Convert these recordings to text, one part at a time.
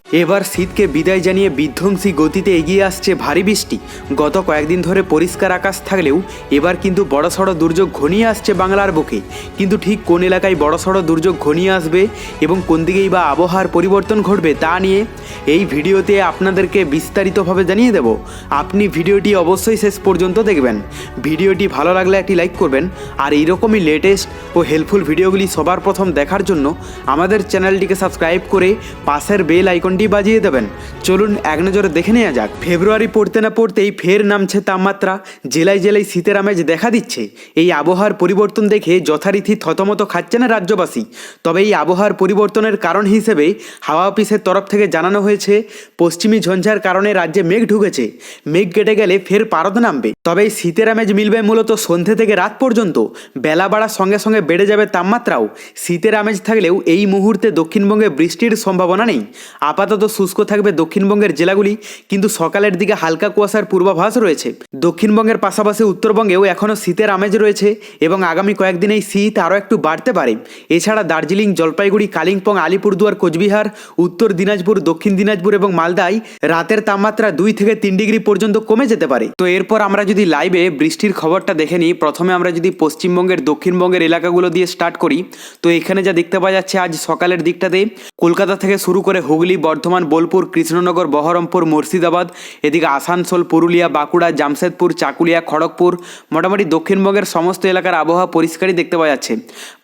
এবার শীতকে বিদায় জানিয়ে বিধ্বংসী গতিতে এগিয়ে আসছে ভারী বৃষ্টি। গত কয়েকদিন ধরে পরিষ্কার আকাশ থাকলেও এবার কিন্তু বড়সড় দুর্যোগ ঘনিয়ে আসছে বাংলার বুকে। কিন্তু ঠিক কোন এলাকায় বড়সড় দুর্যোগ ঘনিয়ে আসবে এবং কোন দিকেই বা আবহাওয়ার পরিবর্তন ঘটবে তা নিয়ে এই ভিডিওতে আপনাদেরকে বিস্তারিতভাবে জানিয়ে দেব। আপনি ভিডিওটি অবশ্যই শেষ পর্যন্ত দেখবেন। ভিডিওটি ভালো লাগলে একটি লাইক করবেন, আর এইরকমই লেটেস্ট ও হেল্পফুল ভিডিওগুলি সবার প্রথম দেখার জন্য আমাদের চ্যানেলটিকে সাবস্ক্রাইব করে পাশের বেল আইকনটি বাজিয়ে দেবেন। চলুন এক নজরে দেখে নেওয়া যাক। ফেব্রুয়ারি পড়তে না পড়তেই ফের নামছে তাপমাত্রা, জেলায় জেলায় শীতের আমেজ দেখা দিচ্ছে। এই আবহাওয়ার পরিবর্তন দেখে যথারীতি থতমত খাচ্ছে না রাজ্যবাসী। তবে এই আবহাওয়ার পরিবর্তনের কারণ হিসেবে হাওয়া অফিসের তরফ থেকে জানানো হয়েছে, পশ্চিমী ঝঞ্ঝার কারণে রাজ্যে মেঘ ঢুকেছে, মেঘ কেটে গেলে ফের পারদ নামবে। তবে এই শীতের আমেজ মিলবে মূলত সন্ধ্যে থেকে রাত পর্যন্ত। বেলা বাড়ার সঙ্গে সঙ্গে বেড়ে যাবে তাপমাত্রাও। শীতের আমেজ থাকলেও এই মুহূর্তে দক্ষিণবঙ্গে বৃষ্টির সম্ভাবনা নেই। আপাতত শুষ্ক থাকবে দক্ষিণবঙ্গের জেলাগুলি, কিন্তু সকালের দিকে হালকা কুয়াশার পূর্বাভাস রয়েছে। দক্ষিণবঙ্গের পাশাপাশি উত্তরবঙ্গেও এখনও শীতের আমেজ রয়েছে এবং আগামী কয়েকদিন এই শীত আরও একটু বাড়তে পারে। এছাড়া দার্জিলিং, জলপাইগুড়ি, কালিম্পং, আলিপুরদুয়ার, কোচবিহার, উত্তর দিনাজপুর, দক্ষিণ দিনাজপুর এবং মালদায় রাতের তাপমাত্রা 2 থেকে 3 ডিগ্রি পর্যন্ত কমে যেতে পারে। তো এরপর আমরা যদি লাইভে বৃষ্টির খবরটা দেখে নিই, প্রথমে আমরা যদি পশ্চিমবঙ্গের দক্ষিণবঙ্গের এলাকাগুলো দিয়ে স্টার্ট করি, তো এখানে যা দেখতে পাওয়া যাচ্ছে আজ সকালের দিকটাতে কলকাতা থেকে শুরু করে হুগলি, বর্ধমান, বোলপুর, কৃষ্ণনগর, বহরমপুর, মুর্শিদাবাদ, এদিকে আসানসোল, পুরুলিয়া, বাঁকুড়া, জামশেদপুর, চাকুলিয়া, খড়গপুর, মোটামুটি দক্ষিণবঙ্গের সমস্ত এলাকার আবহাওয়া পরিষ্কারই দেখতে পাওয়া যাচ্ছে।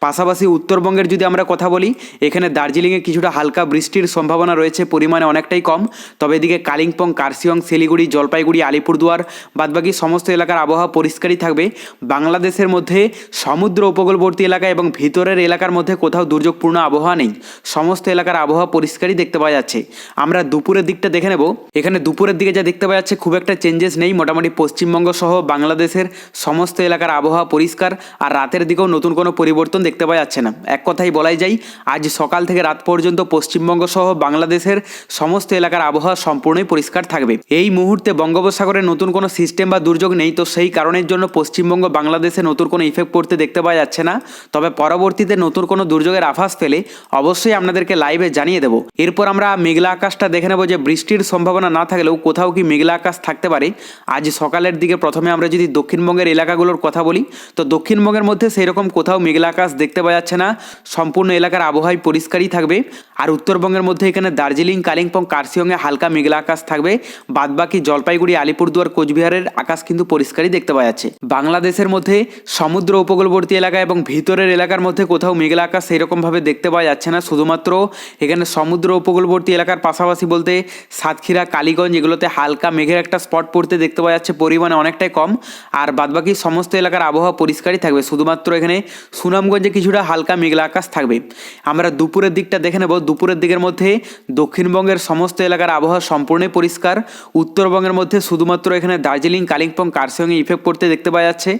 পাশাপাশি উত্তরবঙ্গের যদি আমরা কথা বলি, এখানে দার্জিলিংয়ে কিছুটা হালকা বৃষ্টির সম্ভাবনা রয়েছে, পরিমাণে অনেকটাই কম। তবে এদিকে কালিম্পং, কার্শিয়ং, শিলিগুড়ি, জলপাইগুড়ি, আলিপুরদুয়ার বাদবাকি সমস্ত এলাকার আবহাওয়া পরিষ্কারই থাকবে। বাংলাদেশের মধ্যে সমুদ্র উপকূলবর্তী এলাকা এবং ভিতরের এলাকার মধ্যে কোথাও দুর্যোগপূর্ণ আবহাওয়া নেই, সমস্ত এলাকার আবহাওয়া পরিষ্কারই দেখতে পাওয়া যাচ্ছে। আমরা দুপুরের দিকটা দেখে নেব। এখানে দুপুরের দিকে যা দেখতে পাওয়া যাচ্ছে খুব একটা চেঞ্জেস নেই, মোটামুটি পশ্চিমবঙ্গ সহ বাংলাদেশের সমস্ত এলাকার আবহাওয়া পরিষ্কার, আর রাতের দিকেও নতুন কোনো পরিবর্তন দেখতে পাওয়া যাচ্ছে না। এক কথাই বলাই যায়, আজ সকাল থেকে রাত পর্যন্ত পশ্চিমবঙ্গ সহ বাংলাদেশের সমস্ত এলাকার আবহাওয়া সম্পূর্ণই পরিষ্কার থাকবে। এই মুহূর্তে বঙ্গোপসাগরে নতুন কোনো সিস্টেম বা দুর্যোগ নেই, তো সেই কারণের জন্য পশ্চিমবঙ্গ বাংলাদেশে নতুন কোনো ইফেক্ট পড়তে দেখতে পাওয়া যাচ্ছে না। তবে পরবর্তীতে নতুন কোনো দুর্যোগের আভাস পেলে অবশ্যই আপনাদেরকে লাইভে জানিয়ে দেবো। এরপর আমরা মেঘলা আকাশটা দেখে নেব যে বৃষ্টির সম্ভাবনা না থাকলেও কোথাও কি মেঘলা আকাশ থাকতে পারে। আজ সকালের দিকে প্রথমে আমরা যদি দক্ষিণবঙ্গের এলাকাগুলোর কথা বলি, তো দক্ষিণবঙ্গের মধ্যে সেই রকম কোথাও মেঘলা আকাশ দেখতে পাওয়া যাচ্ছে না, সম্পূর্ণ এলাকার আবহাওয়াই পরিষ্কারই থাকবে। আর উত্তরবঙ্গের মধ্যে এখানে দার্জিলিং, কালিম্পং, কার্শিয়ংয়ে হালকা মেঘলা আকাশ থাকবে, বাদবাকি জলপাইগুড়ি, আলিপুরদুয়ার, কোচবিহারের আকাশ কিন্তু পরিষ্কারই দেখতে পাওয়া যাচ্ছে। বাংলাদেশের মধ্যে সমুদ্র উপকূলবর্তী এলাকা এবং ভিতরের এলাকার মধ্যে কোথাও মেঘলা আকাশ সেইরকমভাবে দেখতে পাওয়া যাচ্ছে না। শুধুমাত্র এখানে সমুদ্র উপকূলবর্তী এলাকার পাশাপাশি বলতে সাতক্ষীরা, কালীগঞ্জ এগুলোতে হালকা মেঘের একটা স্পট পড়তে দেখতে পাওয়া যাচ্ছে, পরিমাণে অনেকটাই কম। আর বাদবাকি সমস্ত এলাকার আবহাওয়া পরিষ্কারই থাকবে, শুধুমাত্র এখানে সুনামগঞ্জে কিছুটা হালকা মেঘলা আকাশ থাকবে। আমরা দুপুরের দিকটা দেখে নেব। দুপুরের দিকের মধ্যে দক্ষিণবঙ্গের সমস্ত এলাকার আবহাওয়া সম্পূর্ণই পরিষ্কার। উত্তরবঙ্গের মধ্যে শুধুমাত্র এখানে দার্জিলিং, কালিম্পং, কার্শিয়ংয়ে ইফেক্ট পড়তে দেখতে পাওয়া যাচ্ছে,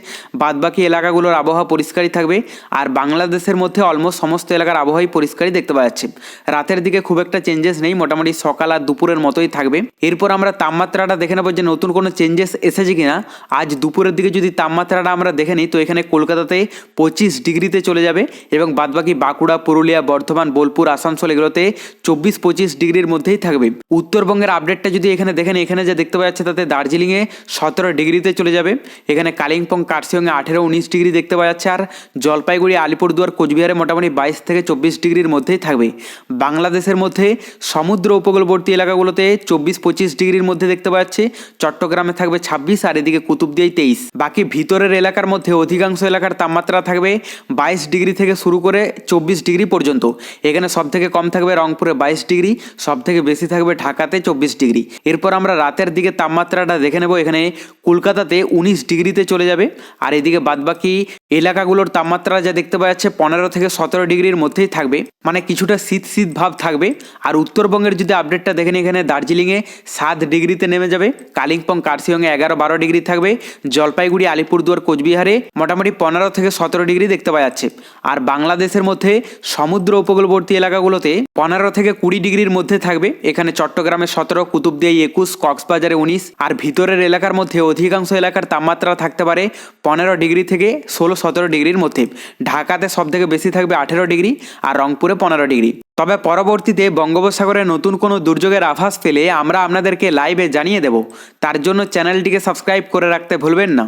বাদবাকি এলাকাগুলোর আবহাওয়া পরিষ্কারই থাকবে। আর বাংলাদেশের মধ্যে অলমোস্ট সমস্ত এলাকার আবহাওয়াই পরিষ্কারই দেখতে পাওয়া যাচ্ছে। রাতের দিকে খুব একটা চেঞ্জেস নেই, মোটামুটি সকাল আর দুপুরের মতোই থাকবে। এরপর আমরা তাপমাত্রাটা দেখে নেব যে নতুন কোনো চেঞ্জেস এসেছে কিনা। আজ দুপুরের দিকে যদি তাপমাত্রাটা আমরা দেখে নিই, তো এখানে কলকাতাতে 25 ডিগ্রিতে চলে যাবে এবং বাদবাকি বাঁকুড়া, পুরুলিয়া, বর্ধমান, বোলপুর, আসানসোল এগুলোতে 24-25 ডিগ্রির মধ্যেই থাকবে। উত্তরবঙ্গের আপডেটটা যদি এখানে দেখেন, এখানে যা দেখতে পাওয়া যাচ্ছে তাতে দার্জিলিংয়ে 17 ডিগ্রিতে চলে যাবে, এখানে কালিম্পং, কার্শিয়ংয়ে 18-19 ডিগ্রি দেখতে পাওয়া যাচ্ছে, আর জলপাইগুড়ি, আলিপুরদুয়ার, কোচবিহারে মোটামুটি 22 থেকে 24 ডিগ্রির মধ্যেই থাকবে। বাংলাদেশের মধ্যে সমুদ্র উপকূলবর্তী এলাকাগুলোতে 24-25 ডিগ্রির মধ্যে দেখতে পাওয়া যাচ্ছে, চট্টগ্রামে থাকবে 26 আর এদিকে কুতুবদিয়ায় 23। বাকি ভিতরের এলাকার মধ্যে অধিকাংশ এলাকার তাপমাত্রা থাকবে 22 ডিগ্রি থেকে শুরু করে 24 ডিগ্রি পর্যন্ত। এখানে সব থেকে কম থাকবে রংপুরে 22 ডিগ্রি, সব থেকে বেশি থাকবে ঢাকাতে 24 ডিগ্রি। এরপর আমরা রাতের দিকে তাপমাত্রাটা দেখে নেব। এখানে কলকাতাতে 19 ডিগ্রিতে চলে যাবে, আর এদিকে বাদবাকি এলাকাগুলোর তাপমাত্রা যা দেখতে পাওয়া যাচ্ছে 15 থেকে 17 ডিগ্রির মধ্যেই থাকবে, মানে কিছুটা শীত শীত ভাব থাকবে। আর উত্তরবঙ্গের যদি আপডেটটা দেখেন, এখানে দার্জিলিংয়ে 7 ডিগ্রিতে নেমে যাবে, কালিম্পং, কার্শিয়ংয়ে 11-12 ডিগ্রি থাকবে, জলপাইগুড়ি, আলিপুরদুয়ার, কোচবিহারে মোটামুটি 15 থেকে 17 ডিগ্রি দেখতে পাওয়া যাচ্ছে। আর বাংলাদেশের মধ্যে সমুদ্র উপকূলবর্তী এলাকাগুলোতে 15 থেকে 20 ডিগ্রির মধ্যে থাকবে, এখানে চট্টগ্রামে 17, কুতুবদিয়ায় 21, কক্সবাজারে 19। আর ভিতরের এলাকার মধ্যে অধিকাংশ এলাকার তাপমাত্রা থাকতে পারে 15 ডিগ্রি থেকে 16 16-17 ডিগ্রির মধ্যে। ঢাকাতে সবথেকে বেশি থাকবে 18 ডিগ্রি আর রংপুরে 15 ডিগ্রি। তবে পরবর্তীতে বঙ্গোপসাগরে নতুন কোনো দুর্যোগের আভাস পেলে আমরা আপনাদেরকে লাইভে জানিয়ে দেব। তার জন্য চ্যানেলটিকে সাবস্ক্রাইব করে রাখতে ভুলবেন না।